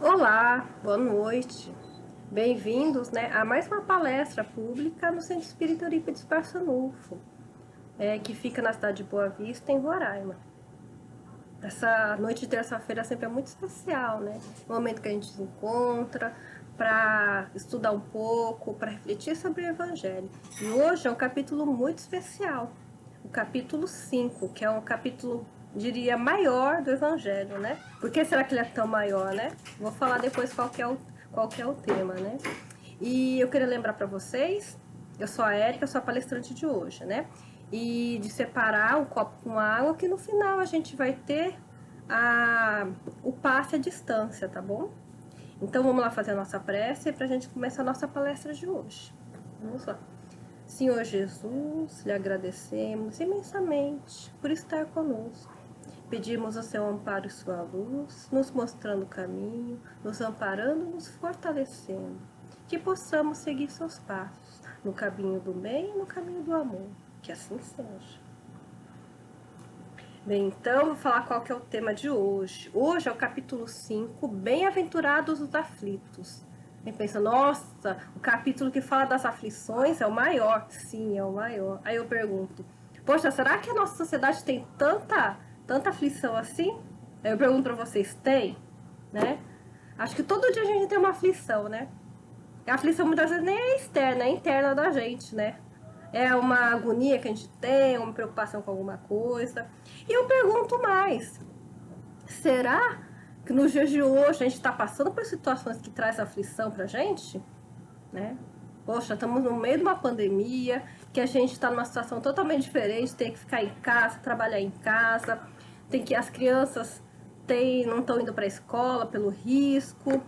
Olá, boa noite. Bem-vindos, a mais uma palestra pública no Centro Espírita Eurípides Barçanufo, que fica na cidade de Boa Vista, em Roraima. Essa noite de terça-feira sempre é muito especial, né? O momento que a gente se encontra para estudar um pouco, para refletir sobre o Evangelho. E hoje é um capítulo muito especial, o capítulo 5, que é um capítulo, diria, maior do Evangelho, né? Por que será que ele é tão maior, né? Vou falar depois qual que é o tema, né? E eu queria lembrar para vocês, eu sou a Érica, eu sou a palestrante de hoje, né? E de separar um copo com água, que no final a gente vai ter o passe à distância, tá bom? Então vamos lá fazer a nossa prece para a gente começar a nossa palestra de hoje. Vamos lá. Senhor Jesus, lhe agradecemos imensamente por estar conosco. Pedimos o seu amparo e sua luz, nos mostrando o caminho, nos amparando, nos fortalecendo. Que possamos seguir seus passos, no caminho do bem e no caminho do amor. Que assim seja. Bem, então vou falar qual que é o tema de hoje. Hoje é o capítulo 5, Bem-aventurados os aflitos. Quem pensa, nossa, o capítulo que fala das aflições é o maior. Sim, é o maior. Aí eu pergunto, poxa, será que a nossa sociedade tem tanta aflição assim? Aí eu pergunto pra vocês, tem? Né? Acho que todo dia a gente tem uma aflição, né? A aflição muitas vezes nem é externa, é interna da gente, né? É uma agonia que a gente tem, uma preocupação com alguma coisa. E eu pergunto mais, será que nos dias de hoje a gente está passando por situações que trazem aflição pra gente? Né? Poxa, estamos no meio de uma pandemia, que a gente está numa situação totalmente diferente, tem que ficar em casa, trabalhar em casa, tem que as crianças não estão indo para a escola pelo risco.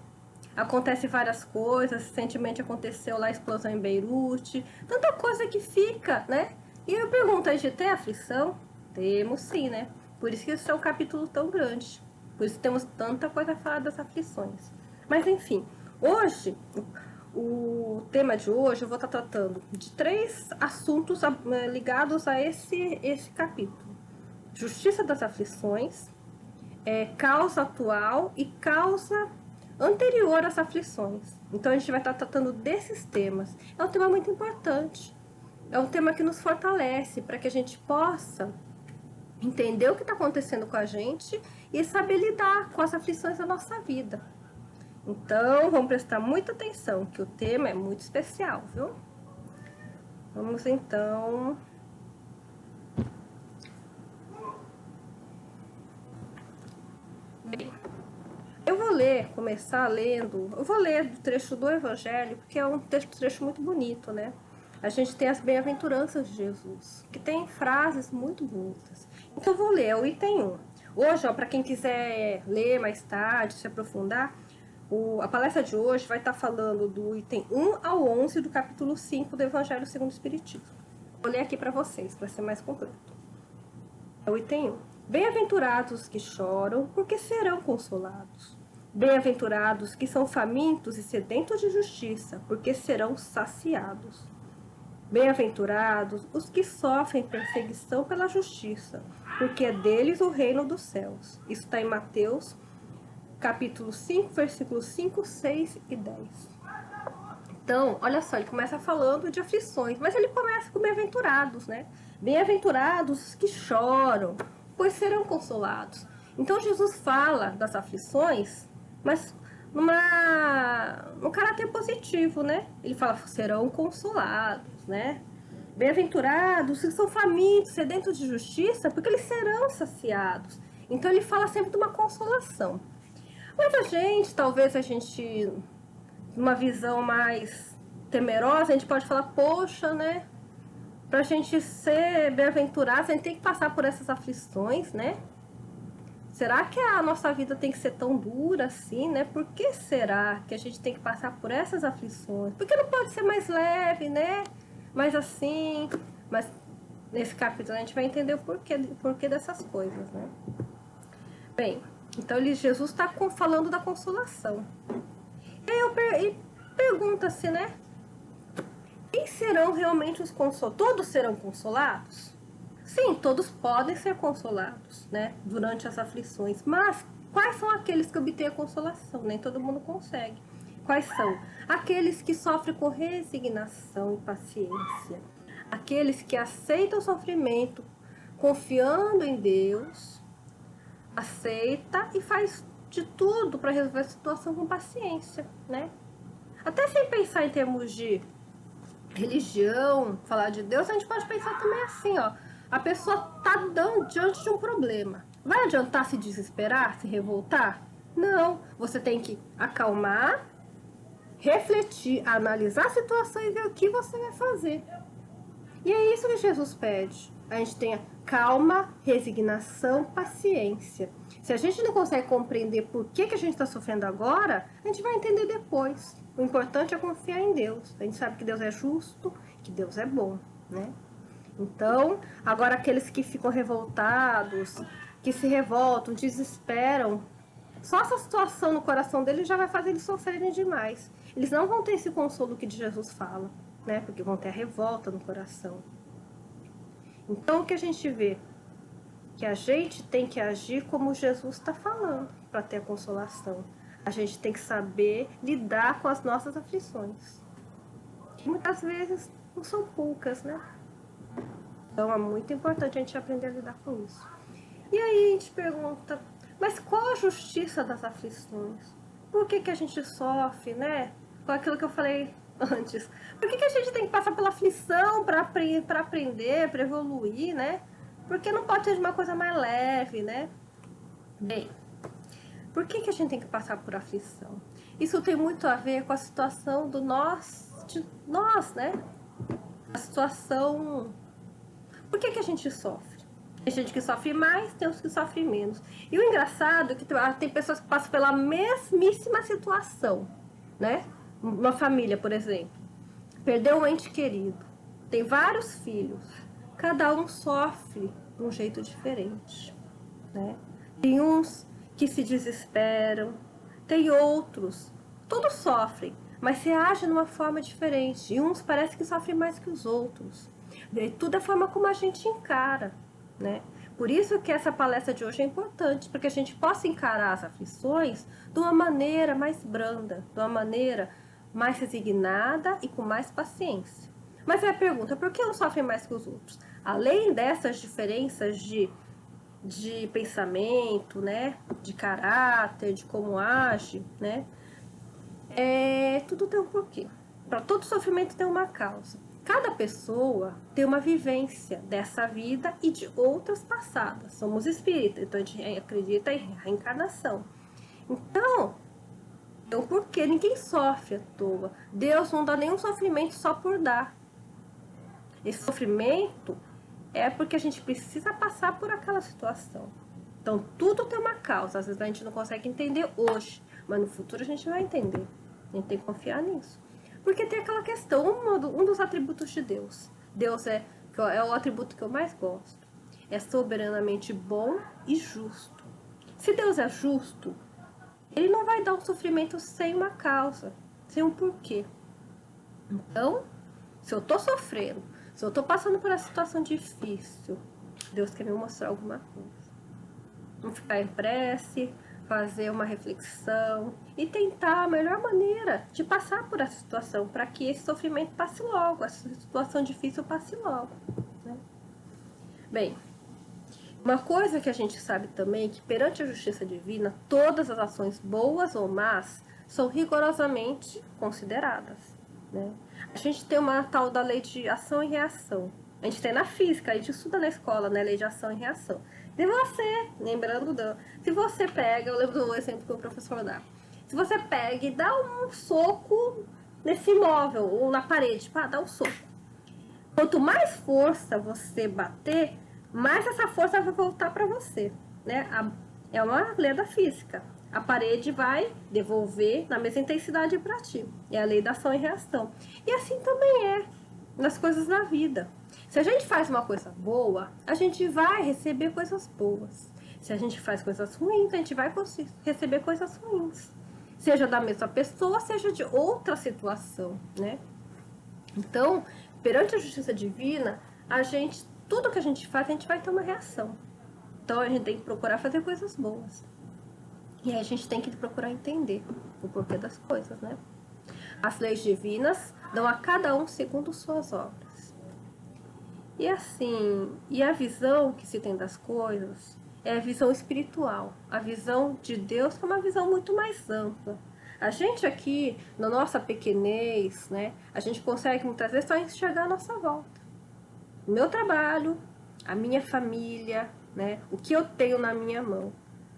Acontece várias coisas, recentemente aconteceu lá a explosão em Beirute, tanta coisa que fica, né? E eu pergunto, a gente tem aflição? Temos sim, né? Por isso que esse é um capítulo tão grande. Por isso temos tanta coisa a falar das aflições. Mas enfim, hoje, o tema de hoje eu vou estar tratando de 3 assuntos ligados a esse capítulo. Justiça das aflições, causa atual e causa anterior às aflições. Então a gente vai estar tratando desses temas. É um tema muito importante. É um tema que nos fortalece para que a gente possa entender o que está acontecendo com a gente e saber lidar com as aflições da nossa vida. Então vamos prestar muita atenção, que o tema é muito especial, viu? Vamos então. Bem, eu vou começar lendo, eu vou ler do trecho do Evangelho, porque é um trecho muito bonito, né? A gente tem as bem-aventuranças de Jesus, que tem frases muito bonitas. Então eu vou ler, é o item 1. Hoje, para quem quiser ler mais tarde, se aprofundar, a palestra de hoje vai estar falando do item 1 ao 11 do capítulo 5 do Evangelho segundo o Espiritismo. Vou ler aqui para vocês, para ser mais completo. É o item 1. Bem-aventurados os que choram, porque serão consolados. Bem-aventurados que são famintos e sedentos de justiça, porque serão saciados. Bem-aventurados os que sofrem perseguição pela justiça, porque é deles o reino dos céus. Isso está em Mateus, capítulo 5, versículos 5, 6 e 10. Então, olha só, ele começa falando de aflições, mas ele começa com bem-aventurados, né? Bem-aventurados os que choram, pois serão consolados. Então, Jesus fala das aflições, mas no caráter positivo, né? Ele fala, serão consolados, né? Bem-aventurados que são famintos, sedentos de justiça, porque eles serão saciados. Então, ele fala sempre de uma consolação. Mas talvez a gente, numa visão mais temerosa, a gente pode falar, poxa, né? Pra gente ser bem-aventurado, a gente tem que passar por essas aflições, né? Será que a nossa vida tem que ser tão dura assim, né? Por que será que a gente tem que passar por essas aflições? Por que não pode ser mais leve, né? Mas assim, mas nesse capítulo a gente vai entender o porquê dessas coisas, né? Bem, então Jesus está falando da consolação. E aí pergunta-se, né? Quem serão realmente os consolados? Todos serão consolados? Sim, todos podem ser consolados, né? Durante as aflições. Mas quais são aqueles que obtêm a consolação? Nem todo mundo consegue. Quais são? Aqueles que sofrem com resignação e paciência. Aqueles que aceitam o sofrimento, confiando em Deus, aceita e faz de tudo para resolver a situação com paciência, né? Até sem pensar em termos de religião, falar de Deus, a gente pode pensar também assim, ó. A pessoa tá diante de um problema. Vai adiantar se desesperar, se revoltar? Não. Você tem que acalmar, refletir, analisar a situação e ver o que você vai fazer. E é isso que Jesus pede. A gente tenha calma, resignação, paciência. Se a gente não consegue compreender por que a gente está sofrendo agora, a gente vai entender depois. O importante é confiar em Deus. A gente sabe que Deus é justo, que Deus é bom, né? Então, agora aqueles que ficam revoltados, que se revoltam, desesperam, só essa situação no coração deles já vai fazer eles sofrerem demais. Eles não vão ter esse consolo que Jesus fala, né? Porque vão ter a revolta no coração. Então, o que a gente vê? Que a gente tem que agir como Jesus está falando para ter a consolação. A gente tem que saber lidar com as nossas aflições. Muitas vezes não são poucas, né? Então, é muito importante a gente aprender a lidar com isso. E aí a gente pergunta, mas qual a justiça das aflições? Por que a gente sofre, né? Com aquilo que eu falei antes. Por que a gente tem que passar pela aflição para aprender, para evoluir, né? Porque não pode ser uma coisa mais leve, né? Bem, por que a gente tem que passar por aflição? Isso tem muito a ver com a situação de nós, né? A situação... Por que a gente sofre? Tem gente que sofre mais, tem os que sofrem menos. E o engraçado é que tem pessoas que passam pela mesmíssima situação, né? Uma família, por exemplo, perdeu um ente querido, tem vários filhos, cada um sofre de um jeito diferente, né? Tem uns que se desesperam, tem outros, todos sofrem, mas se agem de uma forma diferente, e uns parece que sofrem mais que os outros. E tudo é a forma como a gente encara, né? Por isso que essa palestra de hoje é importante, para que a gente possa encarar as aflições de uma maneira mais branda, de uma maneira mais resignada e com mais paciência. Mas é a pergunta, por que uns sofrem mais que os outros? Além dessas diferenças de pensamento, né, de caráter, de como age, né, tudo tem um porquê. Para todo sofrimento tem uma causa. Cada pessoa tem uma vivência dessa vida e de outras passadas. Somos espíritas, então a gente acredita em reencarnação. Então, tem um porquê, ninguém sofre à toa. Deus não dá nenhum sofrimento só por dar. Esse sofrimento é porque a gente precisa passar por aquela situação. Então, tudo tem uma causa. Às vezes a gente não consegue entender hoje, mas no futuro a gente vai entender. A gente tem que confiar nisso. Porque tem aquela questão, um dos atributos de Deus. Deus é o atributo que eu mais gosto. É soberanamente bom e justo. Se Deus é justo, Ele não vai dar um sofrimento sem uma causa, sem um porquê. Então, se eu tô sofrendo, se eu tô passando por uma situação difícil, Deus quer me mostrar alguma coisa. Não ficar em prece, fazer uma reflexão e tentar a melhor maneira de passar por essa situação, para que esse sofrimento passe logo, essa situação difícil passe logo, né? Bem, uma coisa que a gente sabe também é que perante a justiça divina, todas as ações boas ou más são rigorosamente consideradas, né? A gente tem uma tal da lei de ação e reação. A gente tem na física, a gente estuda na escola, né? Lei de ação e reação. Se você, se você pega, eu lembro do exemplo que o professor dá. Se você pega e dá um soco nesse imóvel ou na parede, dá um soco. Quanto mais força você bater, mais essa força vai voltar para você, né? É uma lei da física. A parede vai devolver na mesma intensidade para ti. É a lei da ação e reação. E assim também é nas coisas da vida. Se a gente faz uma coisa boa, a gente vai receber coisas boas. Se a gente faz coisas ruins, a gente vai receber coisas ruins. Seja da mesma pessoa, seja de outra situação, né? Então, perante a justiça divina, tudo que a gente faz, a gente vai ter uma reação. Então, a gente tem que procurar fazer coisas boas. E aí a gente tem que procurar entender o porquê das coisas, né? As leis divinas dão a cada um segundo suas obras. E assim, e a visão que se tem das coisas é a visão espiritual. A visão de Deus é uma visão muito mais ampla. A gente aqui, na nossa pequenez, né, a gente consegue muitas vezes só enxergar a nossa volta. O meu trabalho, a minha família, né, o que eu tenho na minha mão.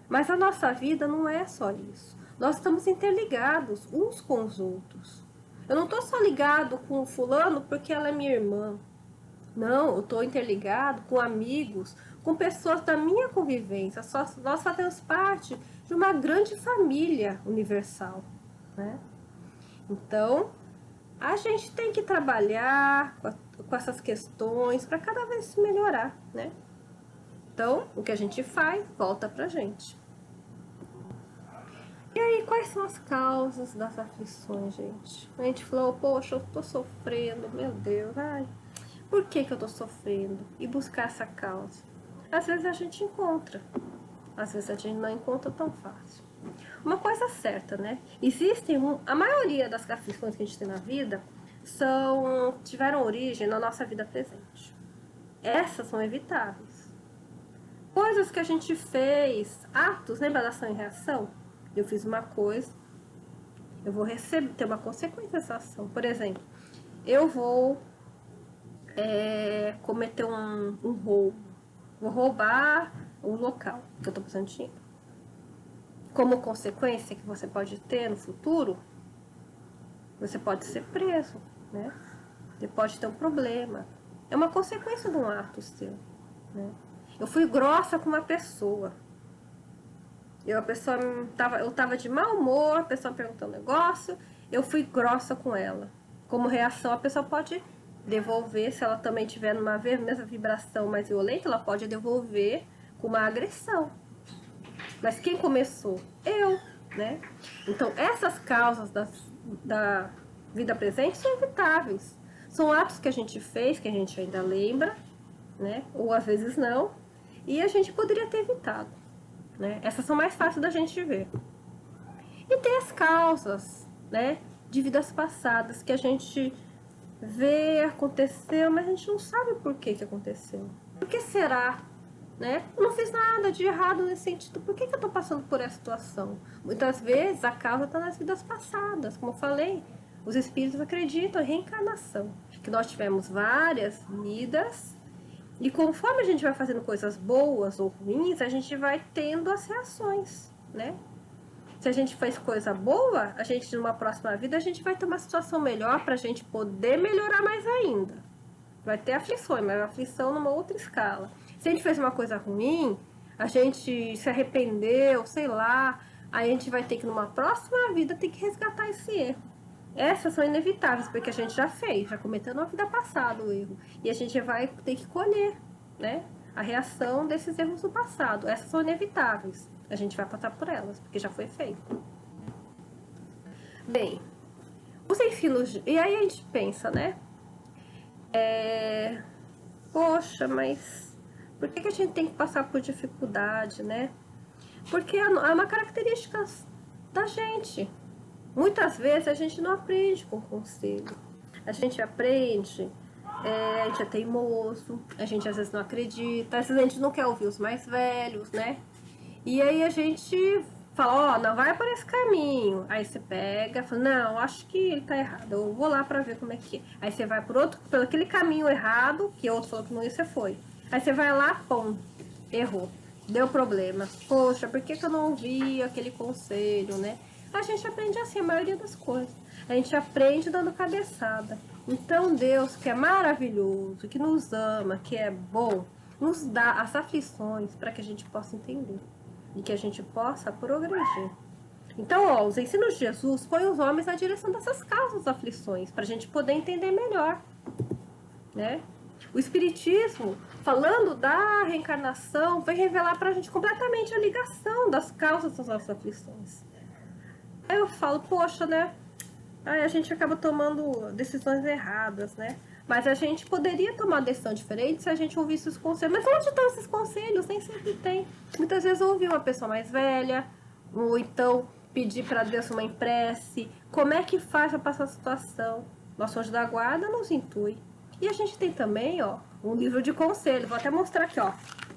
Mas a nossa vida não é só isso. Nós estamos interligados uns com os outros. Eu não estou só ligado com o fulano porque ela é minha irmã. Não, eu estou interligado com amigos, com pessoas da minha convivência. Nós fazemos parte de uma grande família universal, né? Então, a gente tem que trabalhar com essas questões para cada vez se melhorar, né? Então, o que a gente faz, volta pra gente. E aí, quais são as causas das aflições, gente? A gente falou, poxa, eu tô sofrendo, meu Deus, ai, por que eu tô sofrendo? E buscar essa causa. Às vezes a gente encontra, às vezes a gente não encontra tão fácil. Uma coisa certa, né? A maioria das aflições que a gente tem na vida tiveram origem na nossa vida presente. Essas são evitáveis. Coisas que a gente fez, atos, lembra da ação e reação? Eu fiz uma coisa, eu vou ter uma consequência dessa ação. Por exemplo, eu vou cometer um roubo. Vou roubar o local que eu estou precisando de dinheiro. Como consequência que você pode ter no futuro, você pode ser preso, né? Você pode ter um problema. É uma consequência de um ato seu, né? Eu fui grossa com uma pessoa. Eu tava de mau humor, a pessoa perguntou um negócio, eu fui grossa com ela. Como reação, a pessoa pode devolver, se ela também tiver numa mesma vibração mais violenta, ela pode devolver com uma agressão. Mas quem começou? Eu, né? Então, essas causas da vida presente são evitáveis. São atos que a gente fez, que a gente ainda lembra, né? Ou às vezes não, e a gente poderia ter evitado. Né? Essas são mais fáceis da gente ver. E tem as causas, né, de vidas passadas que a gente vê, aconteceu, mas a gente não sabe por que aconteceu. Por que será? Né? Eu não fiz nada de errado nesse sentido. Por que eu estou passando por essa situação? Muitas vezes a causa está nas vidas passadas. Como eu falei, os espíritos acreditam em reencarnação. Que nós tivemos várias vidas. E conforme a gente vai fazendo coisas boas ou ruins, a gente vai tendo as reações, né? Se a gente fez coisa boa, a gente numa próxima vida, a gente vai ter uma situação melhor para a gente poder melhorar mais ainda. Vai ter aflições, mas aflição numa outra escala. Se a gente fez uma coisa ruim, a gente se arrependeu, sei lá, aí a gente vai ter que numa próxima vida ter que resgatar esse erro. Essas são inevitáveis, porque a gente já fez, já cometeu na vida passada o erro. E a gente vai ter que colher, né, a reação desses erros do passado. Essas são inevitáveis. A gente vai passar por elas, porque já foi feito. Bem, os ensinos... E aí a gente pensa, né? Poxa, mas por que a gente tem que passar por dificuldade, né? Porque é uma característica da gente. Muitas vezes a gente não aprende com conselho. A gente aprende, a gente é teimoso, a gente às vezes não acredita, às vezes a gente não quer ouvir os mais velhos, né? E aí a gente fala, não vai por esse caminho. Aí você pega, fala, não, acho que ele tá errado, eu vou lá pra ver como é que é. Aí você vai por aquele caminho errado, que outro falou que não ia, você foi. Aí você vai lá, pum, errou, deu problema. Poxa, por que eu não ouvi aquele conselho, né? A gente aprende assim a maioria das coisas. A gente aprende dando cabeçada. Então Deus, que é maravilhoso, que nos ama, que é bom, nos dá as aflições para que a gente possa entender e que a gente possa progredir. Então, os ensinos de Jesus põem os homens na direção dessas causas, aflições, para a gente poder entender melhor, né? O Espiritismo, falando da reencarnação, vai revelar para a gente completamente a ligação das causas das nossas aflições. Aí eu falo, poxa, né? Aí a gente acaba tomando decisões erradas, né? Mas a gente poderia tomar uma decisão diferente se a gente ouvisse os conselhos. Mas onde estão esses conselhos? Nem sempre tem. Muitas vezes ouvi uma pessoa mais velha, ou então pedir para Deus uma prece. Como é que faz para passar a situação? Nosso anjo da guarda nos intui. E a gente tem também, ó, um livro de conselho. Vou até mostrar aqui, ó.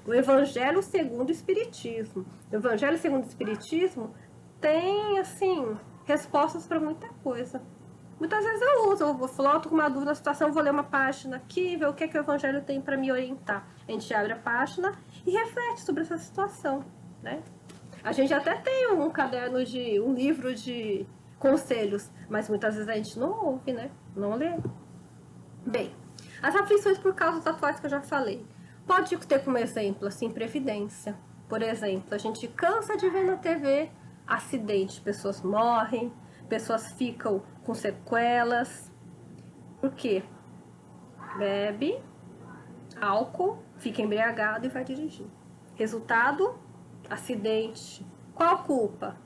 O Evangelho segundo o Espiritismo. O Evangelho segundo o Espiritismo tem, assim, respostas para muita coisa. Muitas vezes eu uso, eu floto com uma dúvida na situação, vou ler uma página aqui, ver o que, é que o Evangelho tem para me orientar. A gente abre a página e reflete sobre essa situação, né? A gente até tem um caderno um livro de conselhos, mas muitas vezes a gente não ouve, né? Não lê. Bem, as aflições por causas atuais que eu já falei. Pode ter como exemplo, assim, previdência. Por exemplo, a gente cansa de ver na TV acidente, pessoas morrem, pessoas ficam com sequelas. Por quê? Bebe álcool, fica embriagado e vai dirigir. Resultado, acidente. Qual culpa?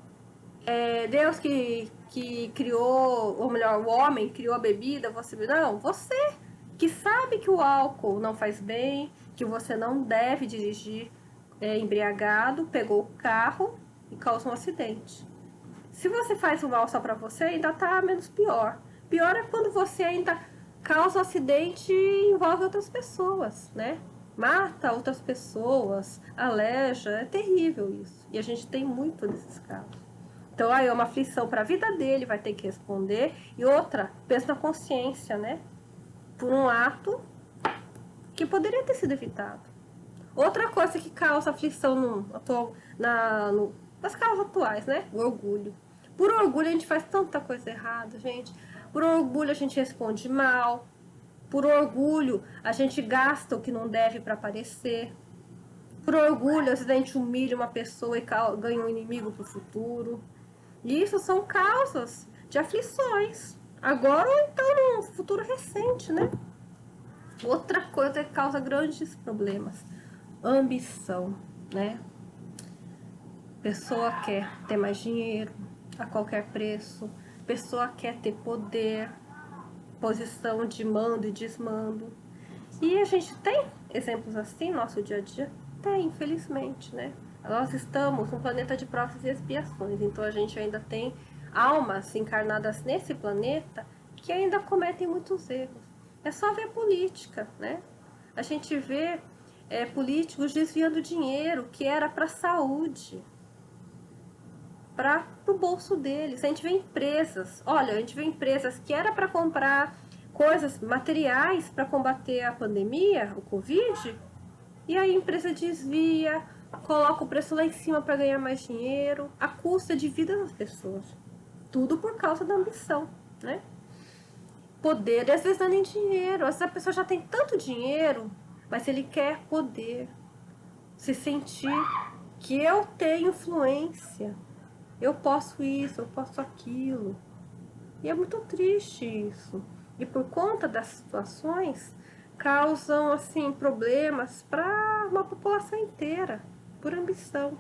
Deus que criou, ou melhor, o homem criou a bebida, você não, você que sabe que o álcool não faz bem, que você não deve dirigir embriagado, pegou o carro e causou um acidente. Se você faz o mal só para você, ainda tá menos pior. Pior é quando você ainda causa um acidente e envolve outras pessoas, né? Mata outras pessoas, aleja, é terrível isso. E a gente tem muito desses casos. Então, aí é uma aflição para a vida dele, vai ter que responder. E outra, peso na consciência, né? Por um ato que poderia ter sido evitado. Outra coisa que causa aflição nas causas atuais, né? O orgulho. Por orgulho a gente faz tanta coisa errada, gente. Por orgulho a gente responde mal. Por orgulho a gente gasta o que não deve para aparecer. Por orgulho, às vezes a gente humilha uma pessoa e ganha um inimigo para o futuro. E isso são causas de aflições. Agora ou então no futuro recente, né? Outra coisa que causa grandes problemas. Ambição, né? Pessoa quer ter mais dinheiro a qualquer preço. Pessoa quer ter poder, posição de mando e desmando. E a gente tem exemplos assim no nosso dia a dia? Tem, infelizmente, né? Nós estamos num planeta de provas e expiações, então a gente ainda tem almas encarnadas nesse planeta que ainda cometem muitos erros. É só ver política, né? A gente vê políticos desviando dinheiro que era para a saúde, para o bolso deles. A gente vê empresas, olha, a gente vê empresas que era para comprar coisas, materiais para combater a pandemia, o Covid, e aí a empresa desvia, coloca o preço lá em cima para ganhar mais dinheiro, a custa de vida das pessoas. Tudo por causa da ambição, né? Poder, às vezes não é nem dinheiro, às vezes a pessoa já tem tanto dinheiro, mas ele quer poder, se sentir que eu tenho influência, eu posso isso, eu posso aquilo. E é muito triste isso. E por conta das situações, causam assim problemas para uma população inteira, por ambição.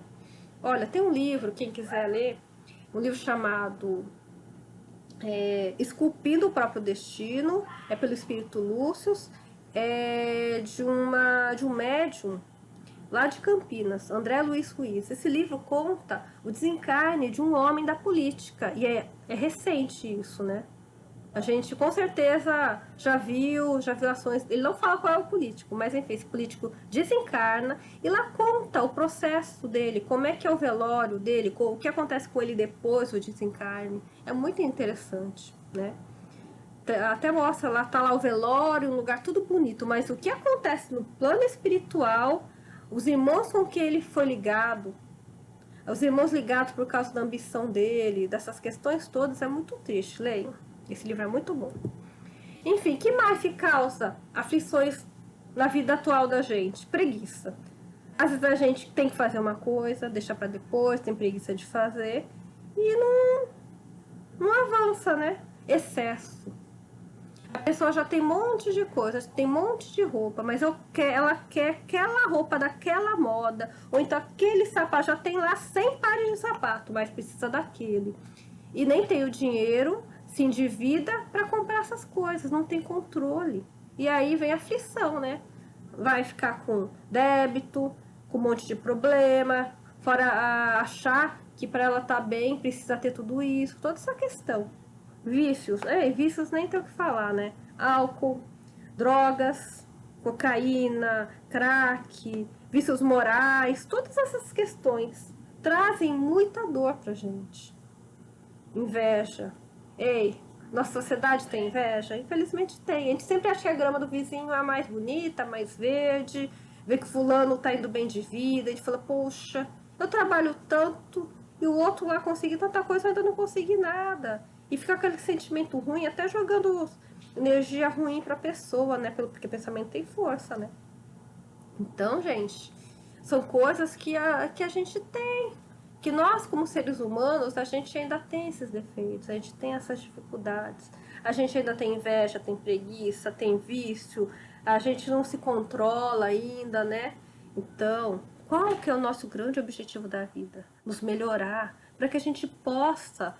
Olha, tem um livro, quem quiser ler, um livro chamado Esculpindo o Próprio Destino, é pelo Espírito Lúcio, de um médium lá de Campinas, André Luiz Ruiz. Esse livro conta o desencarne de um homem da política, e é recente isso, né? A gente com certeza já viu ações. Ele não fala qual é o político, mas enfim, esse político desencarna e lá conta o processo dele, como é que é o velório dele, o que acontece com ele depois do desencarne. É muito interessante, né? Até mostra lá, tá lá o velório, um lugar tudo bonito, mas o que acontece no plano espiritual, os irmãos com que ele foi ligado, os irmãos ligados por causa da ambição dele, dessas questões todas, é muito triste. Leiam. Esse livro é muito bom. Enfim, que mais que causa aflições na vida atual da gente? Preguiça. Às vezes a gente tem que fazer uma coisa, deixa para depois, tem preguiça de fazer e não avança, né? Excesso. A pessoa já tem um monte de coisa, tem um monte de roupa, mas ela quer aquela roupa daquela moda, ou então aquele sapato, já tem lá 100 pares de sapato, mas precisa daquele. E nem tem o dinheiro, se endivida para comprar essas coisas, não tem controle. E aí vem a aflição, né? Vai ficar com débito, com um monte de problema, fora achar que para ela estar bem precisa ter tudo isso, toda essa questão. Vícios, vícios nem tem o que falar, né? Álcool, drogas, cocaína, crack, vícios morais, todas essas questões trazem muita dor pra gente. Inveja. Ei, nossa sociedade tem inveja? Infelizmente tem. A gente sempre acha que a grama do vizinho é a mais bonita, mais verde, vê que fulano tá indo bem de vida, a gente fala, poxa, eu trabalho tanto e o outro lá conseguiu tanta coisa, eu ainda não consegui nada. E fica aquele sentimento ruim, até jogando energia ruim pra pessoa, né? Porque pensamento tem força, né? Então, gente, são coisas que a gente tem. Que nós, como seres humanos, a gente ainda tem esses defeitos, a gente tem essas dificuldades. A gente ainda tem inveja, tem preguiça, tem vício, a gente não se controla ainda, né? Então, qual que é o nosso grande objetivo da vida? Nos melhorar, para que a gente possa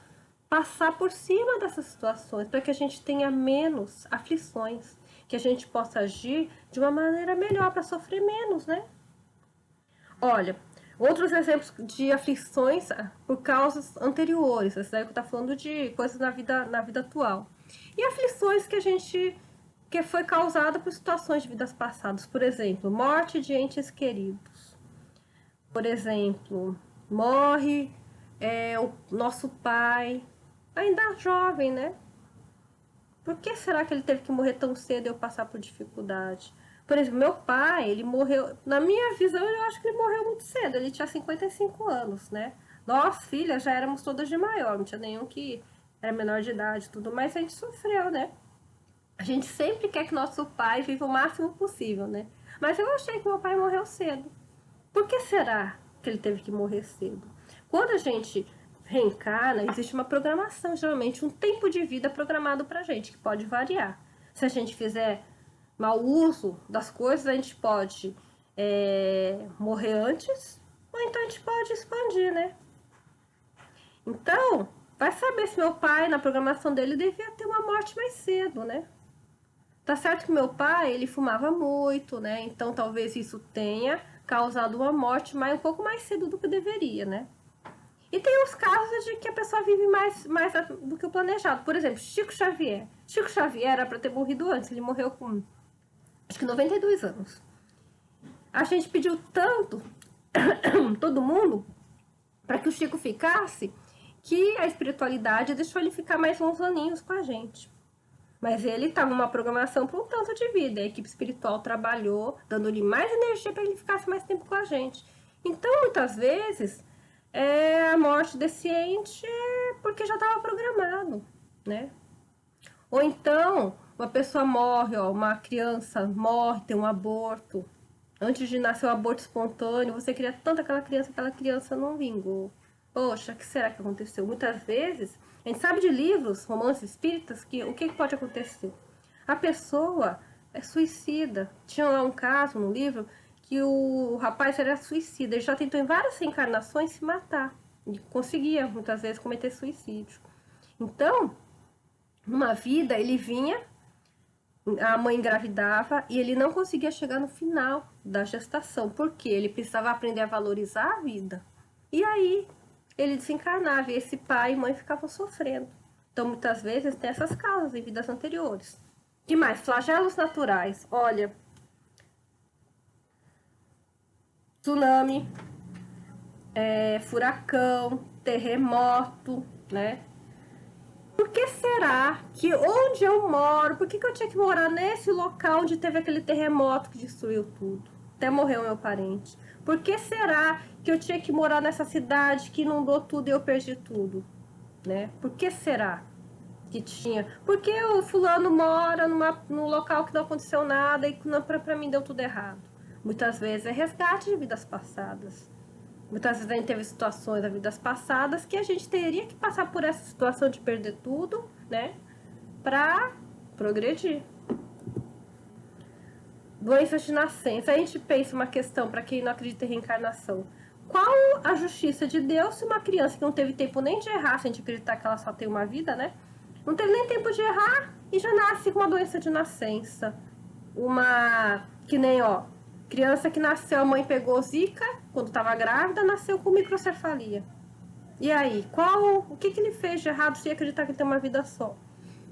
passar por cima dessas situações, para que a gente tenha menos aflições, que a gente possa agir de uma maneira melhor para sofrer menos, né? Olha, outros exemplos de aflições por causas anteriores, essa daí que eu tô falando de coisas na vida atual. E aflições que foi causada por situações de vidas passadas, por exemplo, morte de entes queridos. Por exemplo, morre o nosso pai, ainda jovem, né? Por que será que ele teve que morrer tão cedo e eu passar por dificuldade? Por exemplo, meu pai, ele morreu, na minha visão, eu acho que ele morreu muito cedo, ele tinha 55 anos, né? Nós, filhas, já éramos todas de maior, não tinha nenhum que era menor de idade e tudo, mas a gente sofreu, né? A gente sempre quer que nosso pai viva o máximo possível, né? Mas eu achei que meu pai morreu cedo. Por que será que ele teve que morrer cedo? Quando a gente reencarna, existe uma programação, geralmente um tempo de vida programado pra gente, que pode variar. Se a gente fizer mau uso das coisas, a gente pode morrer antes, ou então a gente pode expandir, né? Então, vai saber se meu pai, na programação dele, devia ter uma morte mais cedo, né? Tá certo que meu pai, ele fumava muito, né? Então, talvez isso tenha causado uma morte um pouco mais cedo do que deveria, né? E tem os casos de que a pessoa vive mais do que o planejado. Por exemplo, Chico Xavier. Chico Xavier era para ter morrido antes, ele morreu com acho que 92 anos. A gente pediu tanto, todo mundo, para que o Chico ficasse, que a espiritualidade deixou ele ficar mais uns aninhos com a gente. Mas ele estava numa programação para um tanto de vida. A equipe espiritual trabalhou, dando-lhe mais energia para ele ficasse mais tempo com a gente. Então, muitas vezes, a morte desse ente é porque já estava programado, né? Ou então, uma pessoa morre, uma criança morre, tem um aborto. Antes de nascer o aborto espontâneo, você queria tanto aquela criança não vingou. Poxa, o que será que aconteceu? Muitas vezes, a gente sabe de livros, romances espíritas, que o que pode acontecer? A pessoa é suicida. Tinha lá um caso no livro que o rapaz era suicida. Ele já tentou em várias reencarnações se matar. E conseguia, muitas vezes, cometer suicídio. Então, numa vida, ele vinha, a mãe engravidava e ele não conseguia chegar no final da gestação, porque ele precisava aprender a valorizar a vida. E aí, ele desencarnava e esse pai e mãe ficavam sofrendo. Então, muitas vezes, tem essas causas em vidas anteriores. Que mais? Flagelos naturais. Olha, tsunami, furacão, terremoto, né? Por que será que onde eu moro, por que eu tinha que morar nesse local onde teve aquele terremoto que destruiu tudo? Até morreu meu parente. Por que será que eu tinha que morar nessa cidade que inundou tudo e eu perdi tudo? Né? Por que será que tinha? Porque o fulano mora num local que não aconteceu nada e pra mim deu tudo errado. Muitas vezes é resgate de vidas passadas. Muitas vezes a gente teve situações da vidas passadas que a gente teria que passar por essa situação de perder tudo, né? Pra progredir. Doenças de nascença. A gente pensa uma questão para quem não acredita em reencarnação. Qual a justiça de Deus se uma criança que não teve tempo nem de errar, se a gente acreditar que ela só tem uma vida, né? Não teve nem tempo de errar e já nasce com uma doença de nascença. Que nem, criança que nasceu, a mãe pegou zika, quando estava grávida, nasceu com microcefalia. E aí, o que ele fez de errado se acreditar que tem uma vida só?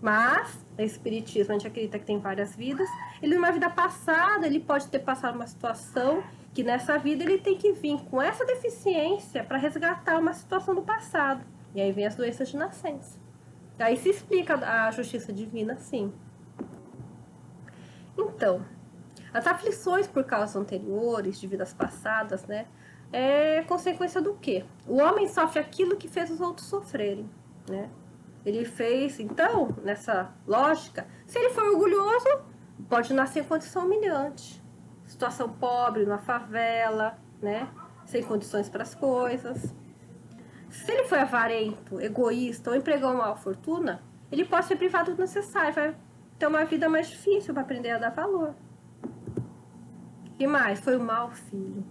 Mas, no Espiritismo, a gente acredita que tem várias vidas. Ele, numa vida passada, ele pode ter passado uma situação que nessa vida ele tem que vir com essa deficiência para resgatar uma situação do passado. E aí vem as doenças de nascença. Aí se explica a justiça divina, sim. Então, as aflições por causas anteriores, de vidas passadas, né? É consequência do quê? O homem sofre aquilo que fez os outros sofrerem, né? Ele fez, então, nessa lógica, se ele for orgulhoso, pode nascer em condição humilhante. Situação pobre, numa favela, né? Sem condições para as coisas. Se ele for avarento, egoísta ou empregar uma mal fortuna, ele pode ser privado do necessário, vai ter uma vida mais difícil para aprender a dar valor. E mais, foi um mau filho.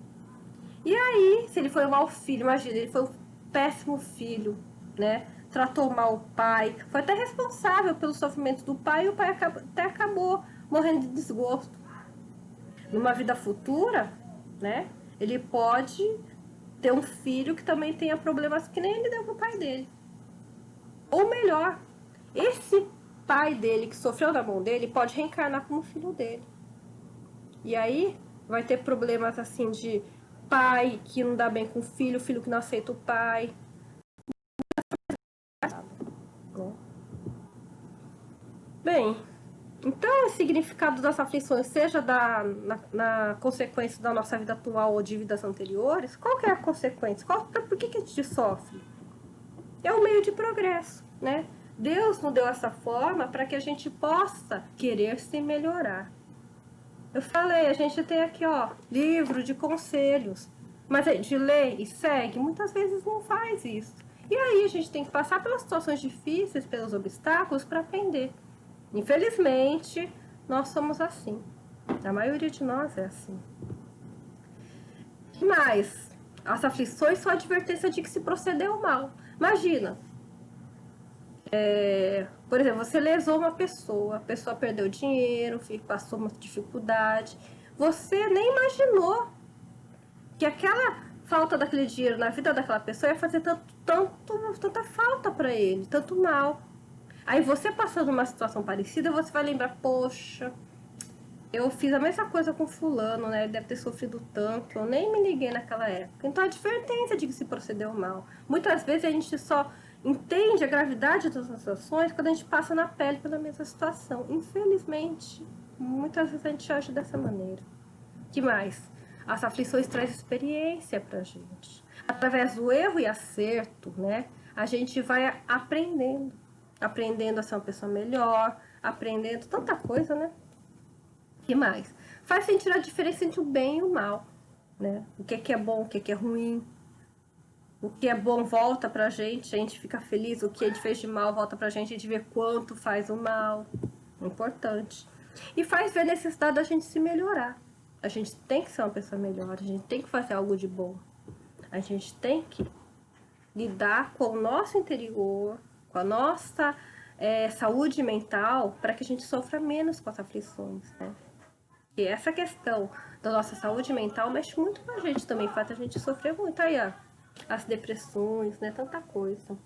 E aí, se ele foi um mau filho, imagina, ele foi um péssimo filho, né? Tratou mal o pai, foi até responsável pelo sofrimento do pai e o pai até acabou morrendo de desgosto. Numa vida futura, né? Ele pode ter um filho que também tenha problemas que nem ele deu pro pai dele. Ou melhor, esse pai dele que sofreu na mão dele pode reencarnar como filho dele. E aí vai ter problemas assim de pai que não dá bem com o filho que não aceita o pai. Bem, então o significado das aflições, seja na consequência da nossa vida atual ou de vidas anteriores, qual que é a consequência? Por que a gente sofre? É um meio de progresso, né? Deus nos deu essa forma para que a gente possa querer se melhorar. Eu falei, a gente tem aqui, ó, livro de conselhos, mas a gente lê e segue, muitas vezes não faz isso. E aí a gente tem que passar pelas situações difíceis, pelos obstáculos para aprender. Infelizmente, nós somos assim. A maioria de nós é assim. E mais, as aflições são a advertência de que se procedeu mal. Imagina, por exemplo, você lesou uma pessoa, a pessoa perdeu dinheiro, passou uma dificuldade. Você nem imaginou que aquela falta daquele dinheiro na vida daquela pessoa ia fazer tanta falta para ele, tanto mal. Aí você passando uma situação parecida, você vai lembrar, poxa, eu fiz a mesma coisa com fulano, né? Ele deve ter sofrido tanto, eu nem me liguei naquela época. Então a advertência de que se procedeu mal. Muitas vezes a gente só entende a gravidade das ações quando a gente passa na pele pela mesma situação. Infelizmente, muitas vezes a gente age dessa maneira. Que mais? As aflições trazem experiência pra gente. Através do erro e acerto, né? A gente vai aprendendo a ser uma pessoa melhor, aprendendo tanta coisa, né? Que mais? Faz sentir a diferença entre o bem e o mal, né? O que é bom, o que é ruim. O que é bom volta pra gente, a gente fica feliz. O que a gente fez de mal volta pra gente, a gente vê quanto faz o mal. Importante. E faz ver a necessidade da gente se melhorar. A gente tem que ser uma pessoa melhor, a gente tem que fazer algo de bom. A gente tem que lidar com o nosso interior, com a nossa saúde mental, para que a gente sofra menos com as aflições, né? E essa questão da nossa saúde mental mexe muito com a gente também, faz a gente sofrer muito. Aí, ó, as depressões, né? Tanta coisa.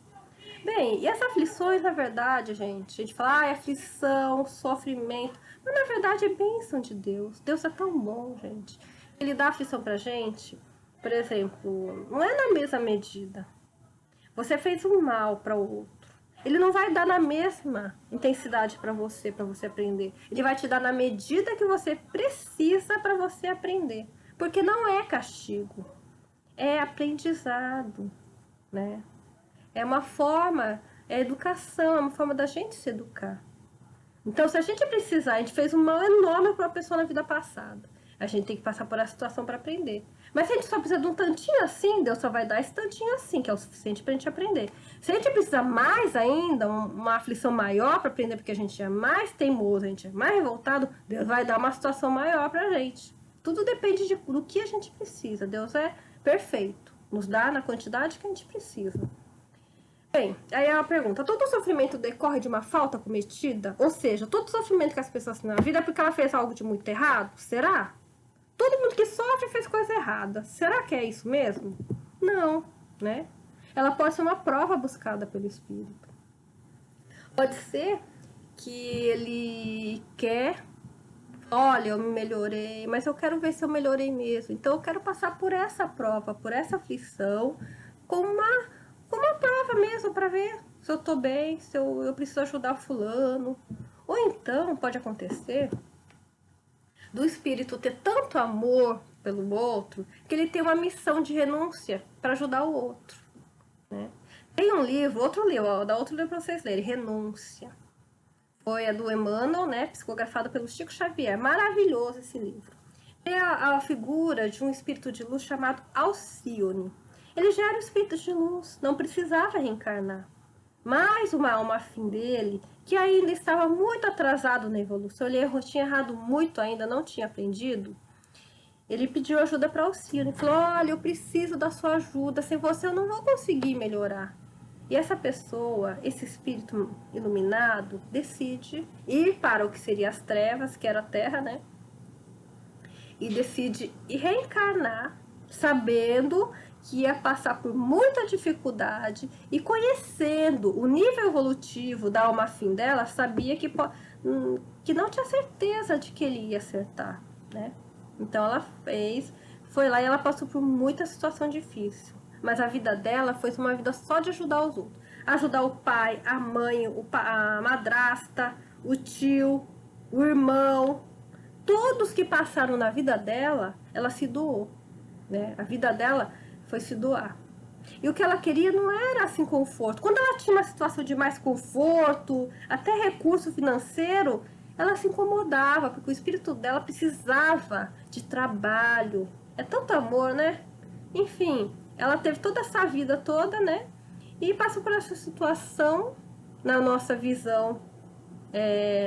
Bem, e as aflições, na verdade, gente, a gente fala, aflição, sofrimento, mas na verdade é bênção de Deus. Deus é tão bom, gente. Ele dá aflição pra gente, por exemplo, não é na mesma medida. Você fez um mal para o outro. Ele não vai dar na mesma intensidade para você aprender. Ele vai te dar na medida que você precisa para você aprender. Porque não é castigo, é aprendizado, né? É uma forma, é educação, é uma forma da gente se educar. Então, se a gente precisar, a gente fez um mal enorme para uma pessoa na vida passada. A gente tem que passar por essa situação para aprender. Mas se a gente só precisa de um tantinho assim, Deus só vai dar esse tantinho assim, que é o suficiente para a gente aprender. Se a gente precisa mais ainda, uma aflição maior para aprender, porque a gente é mais teimoso, a gente é mais revoltado, Deus vai dar uma situação maior para a gente. Tudo depende do que a gente precisa. Deus é perfeito, nos dá na quantidade que a gente precisa. Bem, aí é uma pergunta, todo sofrimento decorre de uma falta cometida? Ou seja, todo sofrimento que as pessoas têm na vida é porque ela fez algo de muito errado? Será? Todo mundo que sofre fez coisa errada. Será que é isso mesmo? Não, né? ela pode ser uma prova buscada pelo espírito. Pode ser que ele quer, olha, eu me melhorei, mas eu quero ver se eu melhorei mesmo. Então eu quero passar por essa prova, por essa aflição, como uma prova mesmo, para ver se eu tô bem, se eu preciso ajudar fulano. Ou então pode acontecer do espírito ter tanto amor pelo outro que ele tem uma missão de renúncia para ajudar o outro, né? Tem um livro, outro livro, ó, dá outro livro para vocês lerem, Renúncia. Foi a do Emmanuel, né, psicografado pelo Chico Xavier. Maravilhoso esse livro. Tem a figura de um espírito de luz chamado Alcione. Ele já era um espírito de luz, não precisava reencarnar. Mas uma alma afim dele, que ainda estava muito atrasado na evolução, ele tinha errado muito ainda, não tinha aprendido, ele pediu ajuda para Alcione. Ele falou, olha, eu preciso da sua ajuda, sem você eu não vou conseguir melhorar. E essa pessoa, esse espírito iluminado, decide ir para o que seria as trevas, que era a Terra, né? E decide ir reencarnar, sabendo que ia passar por muita dificuldade e conhecendo o nível evolutivo da alma afim dela, sabia que não tinha certeza de que ele ia acertar, né? Então ela foi lá e ela passou por muita situação difícil. Mas a vida dela foi uma vida só de ajudar os outros. Ajudar o pai, a mãe, a madrasta, o tio, o irmão. Todos que passaram na vida dela, ela se doou, né? A vida dela foi se doar. E o que ela queria não era assim conforto. Quando ela tinha uma situação de mais conforto, até recurso financeiro, ela se incomodava, porque o espírito dela precisava de trabalho. É tanto amor, né? Enfim, ela teve toda essa vida toda, né? E passou por essa situação, na nossa visão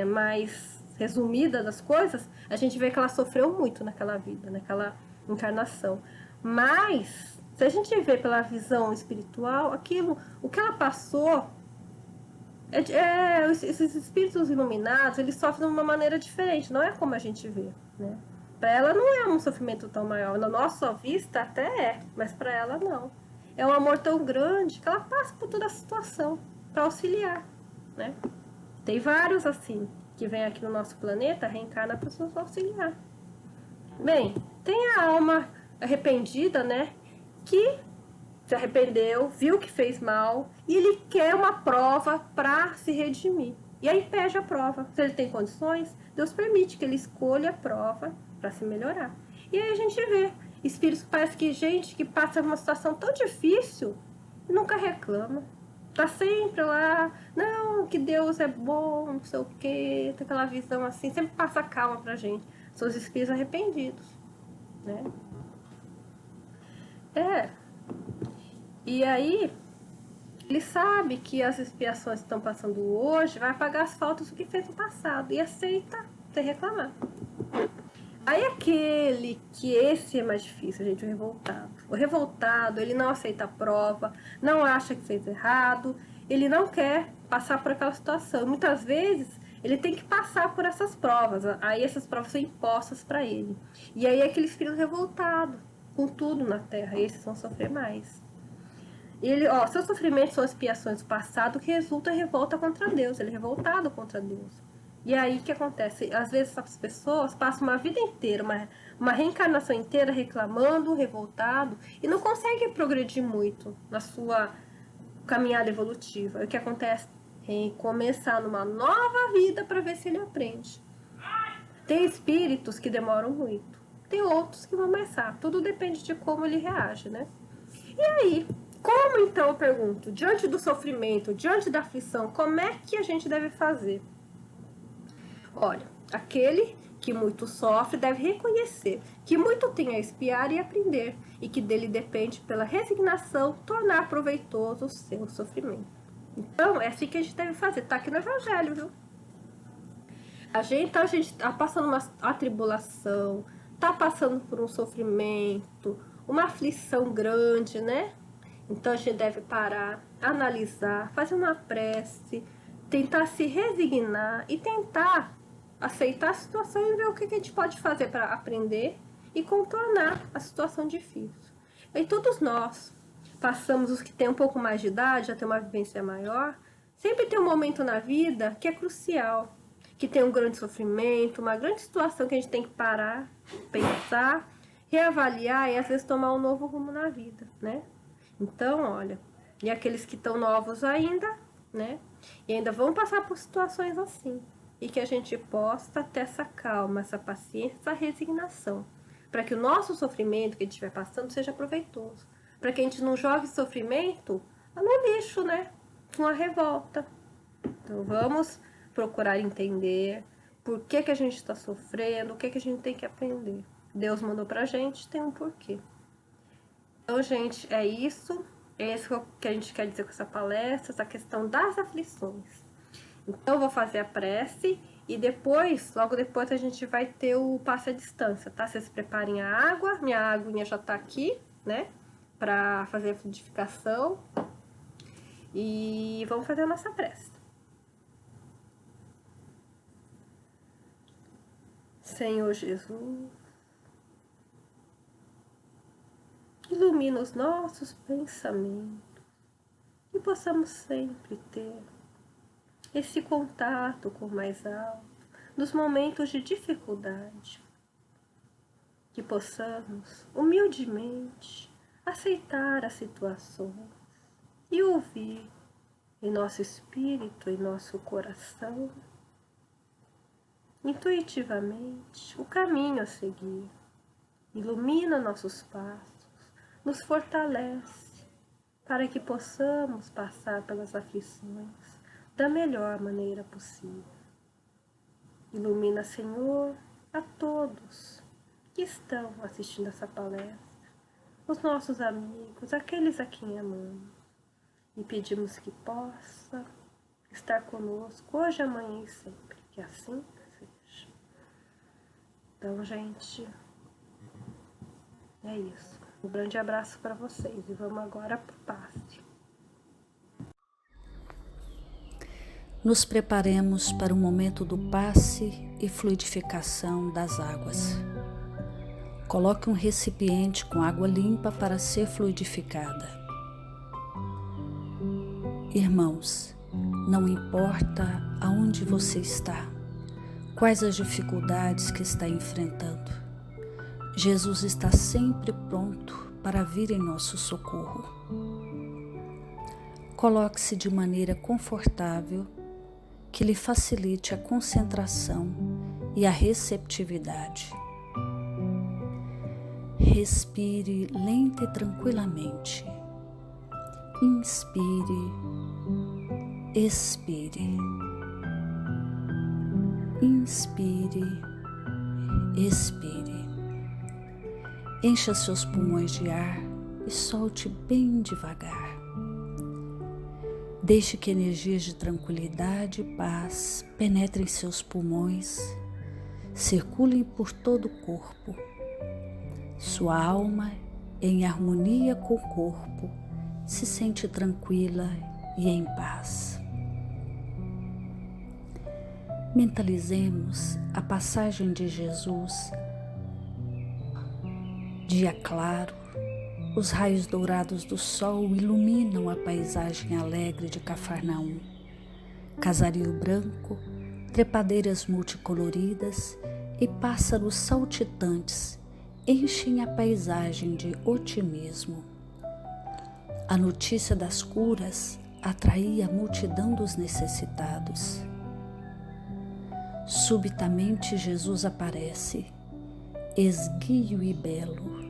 mais resumida das coisas, a gente vê que ela sofreu muito naquela vida, naquela encarnação. Mas, se a gente vê pela visão espiritual, aquilo, o que ela passou, esses espíritos iluminados, eles sofrem de uma maneira diferente, não é como a gente vê, né? Para ela não é um sofrimento tão maior. Na nossa vista até é, mas para ela não. É um amor tão grande que ela passa por toda a situação para auxiliar, né? Tem vários assim que vêm aqui no nosso planeta, reencarna para nos auxiliar. Bem, tem a alma arrependida, né? Que se arrependeu, viu que fez mal e ele quer uma prova para se redimir. E aí pede a prova. Se ele tem condições, Deus permite que ele escolha a prova para se melhorar. E aí a gente vê espíritos, parece que gente que passa uma situação tão difícil e nunca reclama. Tá sempre lá, não, que Deus é bom, não sei o quê, tem aquela visão assim, sempre passa calma pra gente. São os espíritos arrependidos, né? E aí, ele sabe que as expiações que estão passando hoje vai pagar as faltas do que fez no passado e aceita sem reclamar. Aí aquele que esse é mais difícil, gente, o revoltado. O revoltado, ele não aceita a prova, não acha que fez errado, ele não quer passar por aquela situação. Muitas vezes ele tem que passar por essas provas, aí essas provas são impostas para ele. E aí aquele espírito revoltado, com tudo na Terra, esses vão sofrer mais. Ele, seus sofrimentos são expiações do passado que resulta em revolta contra Deus, ele é revoltado contra Deus. E aí o que acontece? Às vezes essas pessoas passam uma vida inteira, uma reencarnação inteira reclamando, revoltado, e não conseguem progredir muito na sua caminhada evolutiva. E o que acontece? Recomeçar numa nova vida para ver se ele aprende. Tem espíritos que demoram muito, tem outros que vão mais rápido. Tudo depende de como ele reage, né? E aí, como então, eu pergunto, diante do sofrimento, diante da aflição, como é que a gente deve fazer? Olha, aquele que muito sofre deve reconhecer que muito tem a expiar e aprender, e que dele depende pela resignação tornar proveitoso o seu sofrimento. Então, é assim que a gente deve fazer. Tá aqui no Evangelho, viu? A gente tá passando uma atribulação, tá passando por um sofrimento, uma aflição grande, né? Então a gente deve parar, analisar, fazer uma prece, tentar se resignar e tentar aceitar a situação e ver o que a gente pode fazer para aprender e contornar a situação difícil. E todos nós passamos, os que têm um pouco mais de idade, já tem uma vivência maior, sempre tem um momento na vida que é crucial, que tem um grande sofrimento, uma grande situação que a gente tem que parar, pensar, reavaliar e às vezes tomar um novo rumo na vida, né? Então, olha, e aqueles que estão novos ainda, né? E ainda vão passar por situações assim. E que a gente possa ter essa calma, essa paciência, essa resignação. Para que o nosso sofrimento que a gente estiver passando seja proveitoso. Para que a gente não jogue sofrimento no lixo, né? Com a revolta. Então vamos procurar entender por que a gente está sofrendo, o que a gente tem que aprender. Deus mandou pra gente, tem um porquê. Então, gente, é isso. É isso que a gente quer dizer com essa palestra, essa questão das aflições. Então, eu vou fazer a prece e depois, logo depois, a gente vai ter o passe à distância, tá? Vocês preparem a água. Minha aguinha já tá aqui, né? Pra fazer a fluidificação. E vamos fazer a nossa prece. Senhor Jesus, ilumina os nossos pensamentos e possamos sempre ter esse contato com o mais alto nos momentos de dificuldade. Que possamos, humildemente, aceitar as situações e ouvir em nosso espírito, em nosso coração, intuitivamente, o caminho a seguir. Ilumina nossos passos, nos fortalece para que possamos passar pelas aflições da melhor maneira possível. Ilumina, Senhor, a todos que estão assistindo essa palestra, os nossos amigos, aqueles a quem amamos, e pedimos que possa estar conosco hoje, amanhã e sempre, que assim seja. Então, gente, é isso. Um grande abraço para vocês e vamos agora para o passe. Nos preparemos para o momento do passe e fluidificação das águas. Coloque um recipiente com água limpa para ser fluidificada. Irmãos, não importa aonde você está, quais as dificuldades que está enfrentando, Jesus está sempre pronto para vir em nosso socorro. Coloque-se de maneira confortável, que lhe facilite a concentração e a receptividade. Respire lenta e tranquilamente. Inspire, expire. Inspire, expire. Encha seus pulmões de ar e solte bem devagar. Deixe que energias de tranquilidade e paz penetrem seus pulmões, circulem por todo o corpo. Sua alma, em harmonia com o corpo, se sente tranquila e em paz. Mentalizemos a passagem de Jesus. Dia claro, os raios dourados do sol iluminam a paisagem alegre de Cafarnaum. Casario branco, trepadeiras multicoloridas e pássaros saltitantes enchem a paisagem de otimismo. A notícia das curas atraía a multidão dos necessitados. Subitamente Jesus aparece, esguio e belo.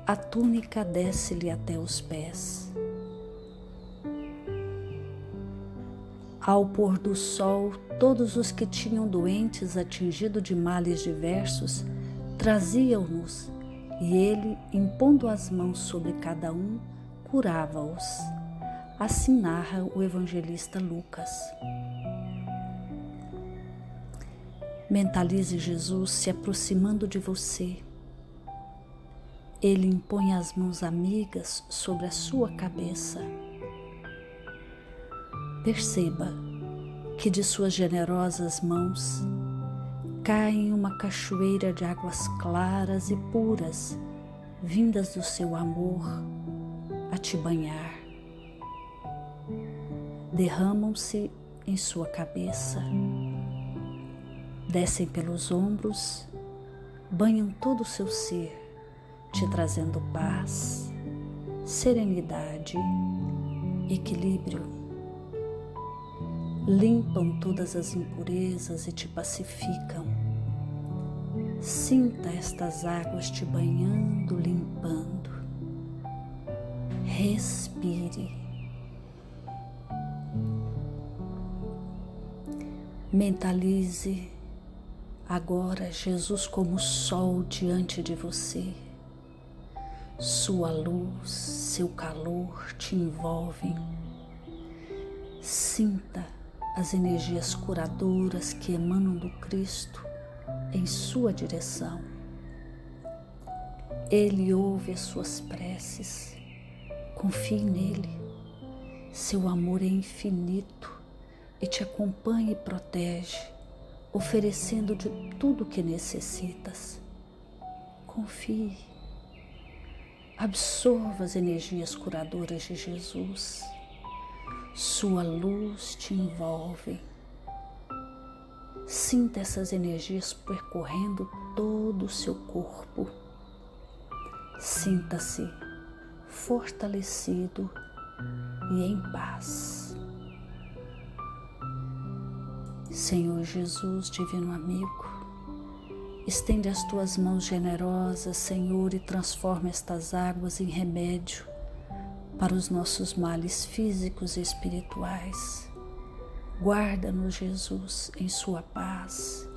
A túnica desce-lhe até os pés. Ao pôr do sol, todos os que tinham doentes atingidos de males diversos traziam-nos, e ele, impondo as mãos sobre cada um, curava-os. Assim narra o evangelista Lucas. Mentalize Jesus se aproximando de você. Ele impõe as mãos amigas sobre a sua cabeça. Perceba que de suas generosas mãos cai uma cachoeira de águas claras e puras, vindas do seu amor, a te banhar. Derramam-se em sua cabeça, descem pelos ombros, banham todo o seu ser, te trazendo paz, serenidade, equilíbrio. Limpam todas as impurezas e te pacificam. Sinta estas águas te banhando, limpando. Respire. Mentalize agora Jesus como sol diante de você. Sua luz, seu calor te envolvem. Sinta as energias curadoras que emanam do Cristo em sua direção. Ele ouve as suas preces. Confie nele. Seu amor é infinito e te acompanha e protege, oferecendo de tudo o que necessitas. Confie. Absorva as energias curadoras de Jesus. Sua luz te envolve. Sinta essas energias percorrendo todo o seu corpo. Sinta-se fortalecido e em paz. Senhor Jesus, divino amigo, estende as tuas mãos generosas, Senhor, e transforma estas águas em remédio para os nossos males físicos e espirituais. Guarda-nos, Jesus, em sua paz.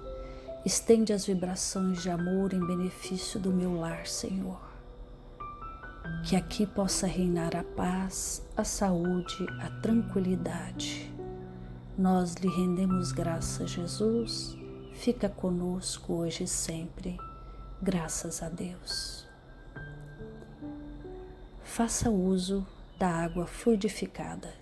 Estende as vibrações de amor em benefício do meu lar, Senhor. Que aqui possa reinar a paz, a saúde, a tranquilidade. Nós lhe rendemos graças, Jesus. Fica conosco hoje e sempre. Graças a Deus. Faça uso da água fluidificada.